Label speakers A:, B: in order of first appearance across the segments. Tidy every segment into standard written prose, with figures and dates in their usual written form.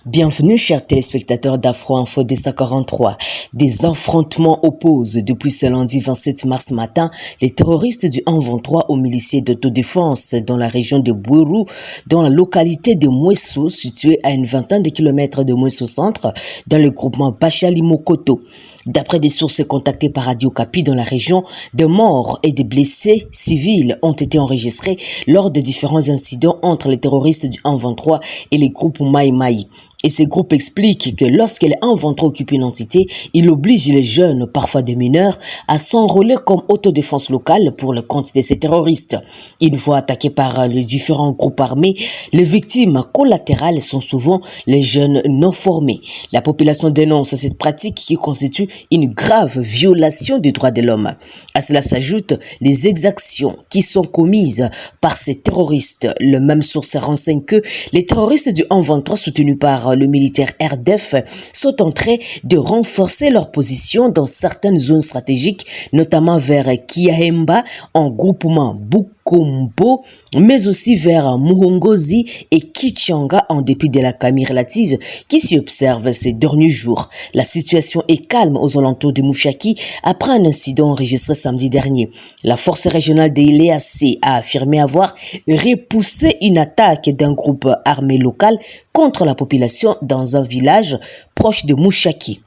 A: Bienvenue chers téléspectateurs d'Afro Info 243. Des affrontements opposent depuis ce lundi 27 mars matin les terroristes du 123 aux miliciens d'autodéfense dans la région de Bouérou, dans la localité de Mouesso, située à une vingtaine de kilomètres de Mouesso Centre, dans le groupement Bachalimokoto. D'après des sources contactées par Radio Okapi dans la région, des morts et des blessés civils ont été enregistrés lors de différents incidents entre les terroristes du 123 et les groupes Maï Maï. Et ces groupes expliquent que lorsque les 123 occupent une entité, ils obligent les jeunes, parfois des mineurs, à s'enrôler comme autodéfense locale pour le compte de ces terroristes. Une fois attaqués par les différents groupes armés, les victimes collatérales sont souvent les jeunes non formés. La population dénonce cette pratique qui constitue une grave violation des droits de l'homme. À cela s'ajoutent les exactions qui sont commises par ces terroristes. Le même source renseigne que les terroristes du 123 soutenus par le militaire RDF sont en train de renforcer leur position dans certaines zones stratégiques, notamment vers Kiahemba en groupement Bukombo, mais aussi vers Muhongozi et Kichanga en dépit de la calmie relative qui s'y observe ces derniers jours. La situation est calme aux alentours de Mouchaki après un incident enregistré samedi dernier. La force régionale de l'EAC a affirmé avoir repoussé une attaque d'un groupe armé local contre la population dans un village proche de Mouchaki.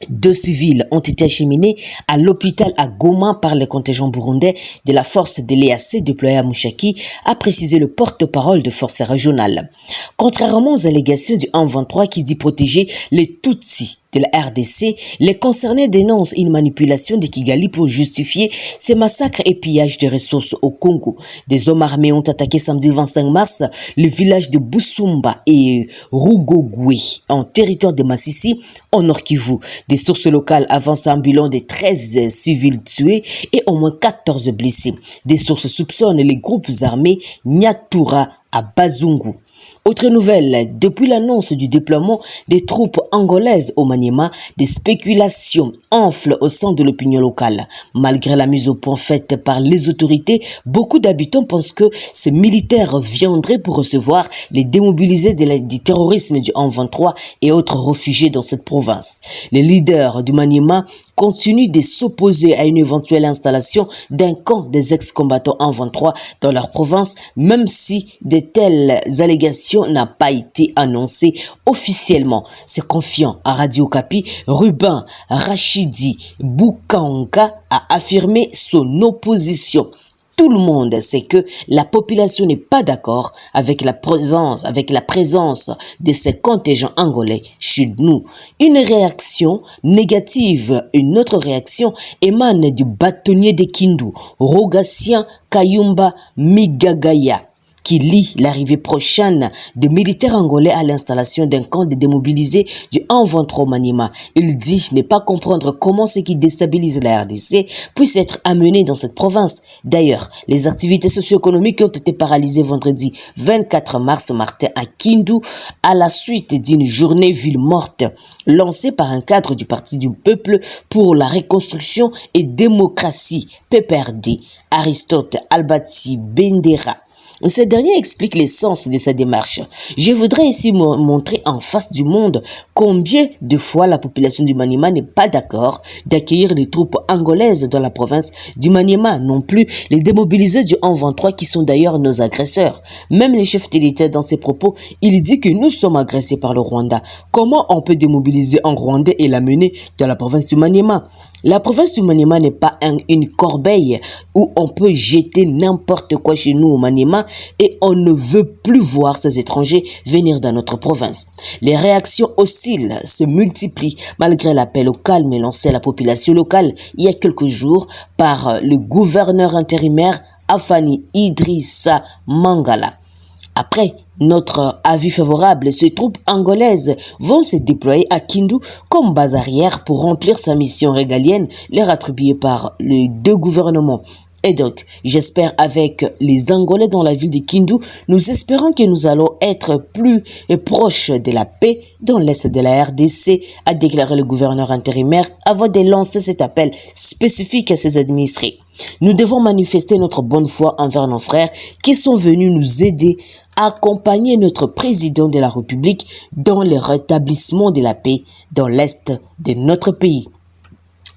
A: 2 civils ont été acheminés à l'hôpital à Goma par les contingents burundais de la force de l'EAC déployée à Mouchaki, a précisé le porte-parole de forces régionales. Contrairement aux allégations du 123 qui dit protéger les Tutsis de la RDC, les concernés dénoncent une manipulation de Kigali pour justifier ces massacres et pillages de ressources au Congo. Des hommes armés ont attaqué samedi 25 mars le village de Busumba et Rugogwe en territoire de Massissi en Nord Kivu. Des sources locales avancent un bilan de 13 civils tués et au moins 14 blessés. Des sources soupçonnent les groupes armés Nyatura à Bazungu. Autre nouvelle, depuis l'annonce du déploiement des troupes angolaises au Maniema, des spéculations enflent au sein de l'opinion locale. Malgré la mise au point faite par les autorités, beaucoup d'habitants pensent que ces militaires viendraient pour recevoir les démobilisés du terrorisme du 123 et autres réfugiés dans cette province. Les leaders du Maniema continuent de s'opposer à une éventuelle installation d'un camp des ex-combattants 123 dans leur province, même si de telles allégations n'ont pas été annoncées officiellement. Se confiant à Radio Okapi, Ruben Rachidi Boukanga a affirmé son opposition. Tout le monde sait que la population n'est pas d'accord avec la présence de ces contingents angolais chez nous. Une réaction négative, une autre réaction émane du bâtonnier de Kindu, Rogatien Kayumba Migagaya, qui lie l'arrivée prochaine de militaires angolais à l'installation d'un camp de démobilisés du 123 Maniema. Il dit ne pas comprendre comment ce qui déstabilise la RDC puisse être amené dans cette province. D'ailleurs, les activités socio-économiques ont été paralysées vendredi 24 mars matin à Kindu à la suite d'une journée ville morte lancée par un cadre du Parti du Peuple pour la reconstruction et démocratie, PPRD, Aristote Albati Bendera. Ce dernier explique l'essence de sa démarche. Je voudrais ici montrer en face du monde combien de fois la population du Maniema n'est pas d'accord d'accueillir les troupes angolaises dans la province du Maniema, non plus les démobilisés du 123 qui sont d'ailleurs nos agresseurs. Même le chef de l'État dans ses propos, il dit que nous sommes agressés par le Rwanda. Comment on peut démobiliser un Rwandais et l'amener dans la province du Maniema? La province du Maniema n'est pas une corbeille où on peut jeter n'importe quoi chez nous au Maniema et on ne veut plus voir ces étrangers venir dans notre province. Les réactions hostiles se multiplient malgré l'appel au calme lancé à la population locale il y a quelques jours par le gouverneur intérimaire Afani Idrissa Mangala. Après notre avis favorable, ces troupes angolaises vont se déployer à Kindu comme base arrière pour remplir sa mission régalienne, leur attribuée par les 2 gouvernements. Et donc, j'espère avec les Angolais dans la ville de Kindu, nous espérons que nous allons être plus proches de la paix dans l'est de la RDC, a déclaré le gouverneur intérimaire avant de lancer cet appel spécifique à ses administrés. Nous devons manifester notre bonne foi envers nos frères qui sont venus nous aider à accompagner notre président de la République dans le rétablissement de la paix dans l'est de notre pays.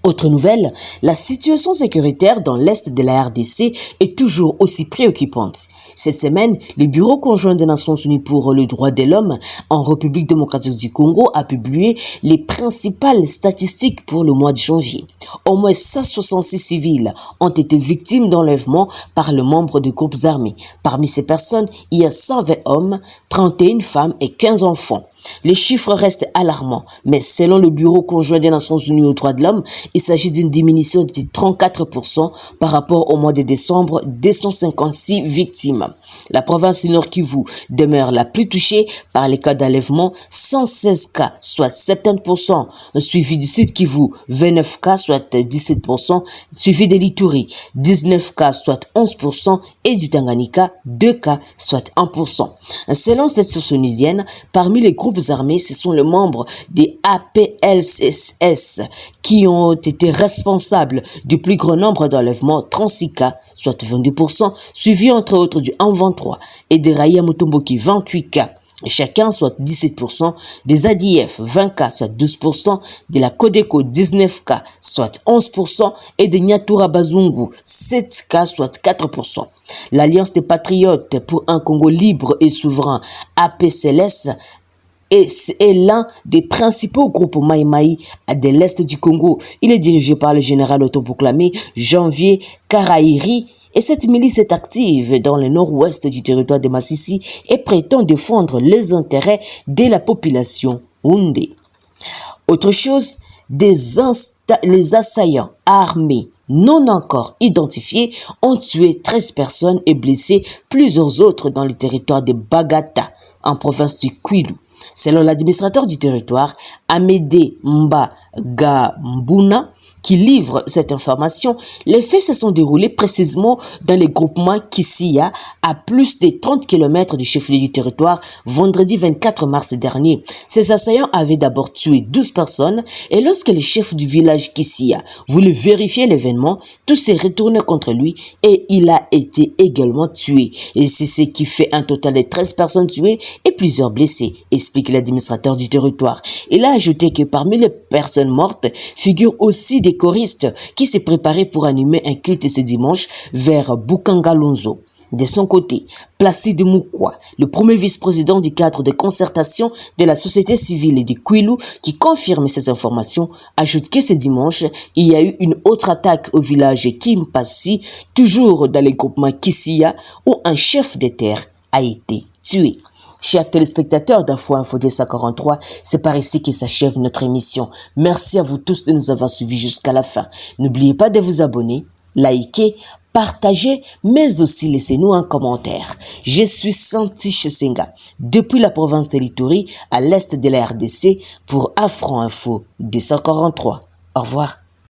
A: Autre nouvelle, la situation sécuritaire dans l'Est de la RDC est toujours aussi préoccupante. Cette semaine, le Bureau conjoint des Nations Unies pour le droit de l'homme en République démocratique du Congo a publié les principales statistiques pour le mois de janvier. Au moins 166 civils ont été victimes d'enlèvement par le membre de groupes armés. Parmi ces personnes, il y a 120 hommes, 31 femmes et 15 enfants. Les chiffres restent alarmants, mais selon le Bureau conjoint des Nations Unies aux droits de l'homme, il s'agit d'une diminution de 34% par rapport au mois de décembre, 256 victimes. La province du Nord Kivu demeure la plus touchée par les cas d'enlèvement, 116 cas, soit 70%, suivi du Sud Kivu, 29 cas, soit 17%, suivi de l'Ituri, 19 cas, soit 11%, et du Tanganyika, 2 cas, soit 1%. Selon cette source onusienne, parmi les groupes armés, ce sont les membres des APLSS qui ont été responsables du plus grand nombre d'enlèvements, 36 cas, soit 22%, suivi entre autres du M23 et des Raya Mutomboki, 28 cas. Chacun, soit 17%, des ADF, 20 cas, soit 12%, de la Codeco, 19 cas, soit 11%, et de Nyatura Bazungu, 7 cas, soit 4%. L'Alliance des Patriotes pour un Congo libre et souverain, APCLS, est l'un des principaux groupes Maïmaï de l'Est du Congo. Il est dirigé par le général autoproclamé Janvier Karairi et cette milice est active dans le nord-ouest du territoire de Massissi et prétend défendre les intérêts de la population Houndé. Autre chose, les assaillants armés non encore identifiés ont tué 13 personnes et blessé plusieurs autres dans le territoire de Bagata, en province du Kwilu. Selon l'administrateur du territoire, Amédée Mbagambuna, qui livre cette information, les faits se sont déroulés précisément dans les groupements Kissia, à plus de 30 km du chef-lieu du territoire, vendredi 24 mars dernier. Ces assaillants avaient d'abord tué 12 personnes et lorsque le chef du village Kissia voulait vérifier l'événement, tout s'est retourné contre lui et il a été également tué. Et c'est ce qui fait un total de 13 personnes tuées et plusieurs blessés, explique l'administrateur du territoire. Il a ajouté que parmi les personnes mortes figurent aussi des choristes qui s'est préparé pour animer un culte ce dimanche vers Bukangalonzo. De son côté, Placide Moukwa, le premier vice-président du cadre de concertation de la société civile de Kwilu, qui confirme ces informations, ajoute que ce dimanche, il y a eu une autre attaque au village Kimpasi, toujours dans les groupements Kissia, où un chef de terre a été tué. Chers téléspectateurs d'Afro Info 243, c'est par ici que s'achève notre émission. Merci à vous tous de nous avoir suivis jusqu'à la fin. N'oubliez pas de vous abonner, liker, partager, mais aussi laissez-nous un commentaire. Je suis Santi Chesenga, depuis la province de l'Ituri, à l'est de la RDC, pour Afro Info 243. Au revoir.